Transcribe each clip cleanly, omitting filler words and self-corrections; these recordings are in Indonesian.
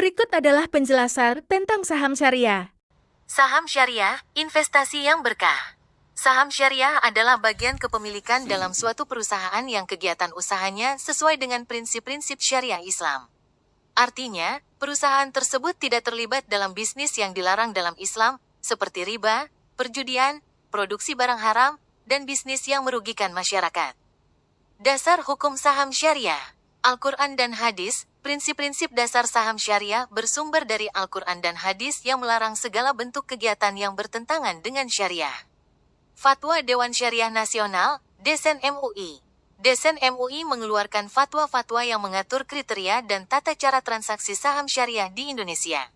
Berikut adalah penjelasan tentang saham syariah. Saham syariah, investasi yang berkah. Saham syariah adalah bagian kepemilikan dalam suatu perusahaan yang kegiatan usahanya sesuai dengan prinsip-prinsip syariah Islam. Artinya, perusahaan tersebut tidak terlibat dalam bisnis yang dilarang dalam Islam, seperti riba, perjudian, produksi barang haram, dan bisnis yang merugikan masyarakat. Dasar hukum saham syariah. Al-Quran dan hadis. Prinsip-prinsip dasar saham syariah bersumber dari Al-Quran dan hadis yang melarang segala bentuk kegiatan yang bertentangan dengan syariah. Fatwa Dewan Syariah Nasional, Desen MUI. Desen MUI mengeluarkan fatwa-fatwa yang mengatur kriteria dan tata cara transaksi saham syariah di Indonesia.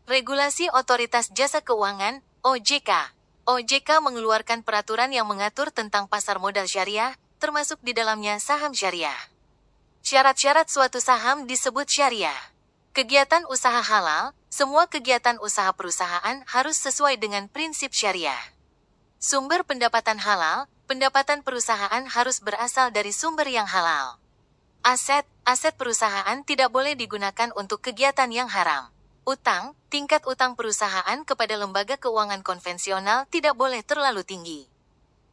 Regulasi Otoritas Jasa Keuangan, OJK. OJK mengeluarkan peraturan yang mengatur tentang pasar modal syariah, termasuk di dalamnya saham syariah. Syarat-syarat suatu saham disebut syariah. Kegiatan usaha halal, semua kegiatan usaha perusahaan harus sesuai dengan prinsip syariah. Sumber pendapatan halal, pendapatan perusahaan harus berasal dari sumber yang halal. Aset perusahaan tidak boleh digunakan untuk kegiatan yang haram. Utang, tingkat utang perusahaan kepada lembaga keuangan konvensional tidak boleh terlalu tinggi.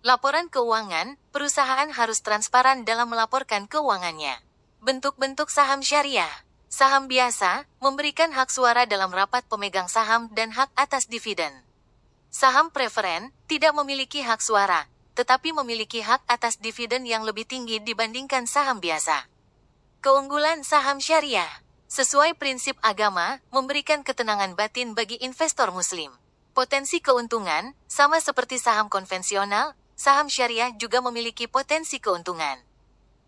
Laporan keuangan, perusahaan harus transparan dalam melaporkan keuangannya. Bentuk-bentuk saham syariah. Saham biasa, memberikan hak suara dalam rapat pemegang saham dan hak atas dividen. Saham preferen, tidak memiliki hak suara, tetapi memiliki hak atas dividen yang lebih tinggi dibandingkan saham biasa. Keunggulan saham syariah. Sesuai prinsip agama, memberikan ketenangan batin bagi investor muslim. Potensi keuntungan, sama seperti saham konvensional, saham syariah juga memiliki potensi keuntungan.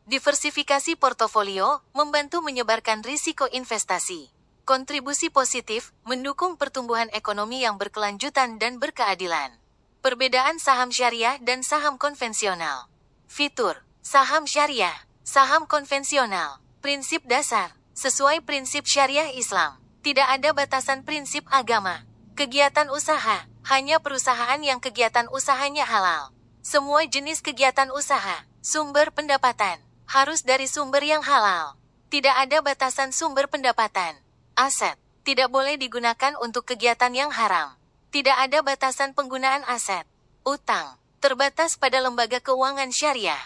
Diversifikasi portofolio, membantu menyebarkan risiko investasi. Kontribusi positif, mendukung pertumbuhan ekonomi yang berkelanjutan dan berkeadilan. Perbedaan saham syariah dan saham konvensional. Fitur, saham syariah, saham konvensional. Prinsip dasar, sesuai prinsip syariah Islam. Tidak ada batasan prinsip agama. Kegiatan usaha, hanya perusahaan yang kegiatan usahanya halal. Semua jenis kegiatan usaha, sumber pendapatan, harus dari sumber yang halal. Tidak ada batasan sumber pendapatan. Aset, tidak boleh digunakan untuk kegiatan yang haram. Tidak ada batasan penggunaan aset. Utang, terbatas pada lembaga keuangan syariah.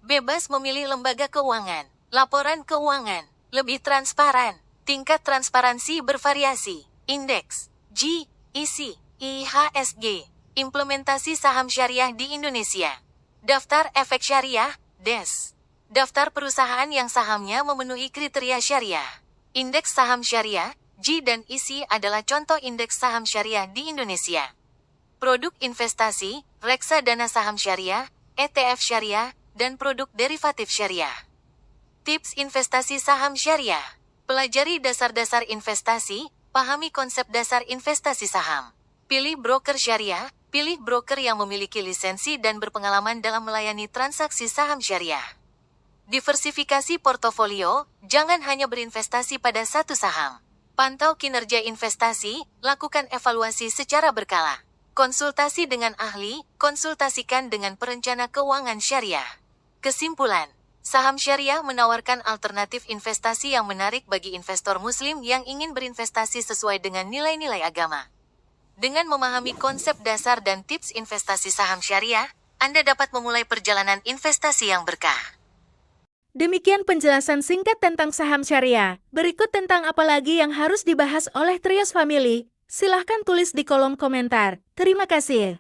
Bebas memilih lembaga keuangan. Laporan keuangan, lebih transparan. Tingkat transparansi bervariasi. Indeks, G, IC, IHSG. Implementasi saham syariah di Indonesia. Daftar efek syariah, DES. Daftar perusahaan yang sahamnya memenuhi kriteria syariah. Indeks saham syariah, G dan IC adalah contoh indeks saham syariah di Indonesia. Produk investasi, reksadana saham syariah, ETF syariah, dan produk derivatif syariah. Tips investasi saham syariah. Pelajari dasar-dasar investasi, pahami konsep dasar investasi saham. Pilih broker syariah, pilih broker yang memiliki lisensi dan berpengalaman dalam melayani transaksi saham syariah. Diversifikasi portofolio, jangan hanya berinvestasi pada satu saham. Pantau kinerja investasi, lakukan evaluasi secara berkala. Konsultasi dengan ahli, konsultasikan dengan perencana keuangan syariah. Kesimpulan, saham syariah menawarkan alternatif investasi yang menarik bagi investor muslim yang ingin berinvestasi sesuai dengan nilai-nilai agama. Dengan memahami konsep dasar dan tips investasi saham syariah, Anda dapat memulai perjalanan investasi yang berkah. Demikian penjelasan singkat tentang saham syariah. Berikut tentang apa lagi yang harus dibahas oleh Trios Family. Silahkan tulis di kolom komentar. Terima kasih.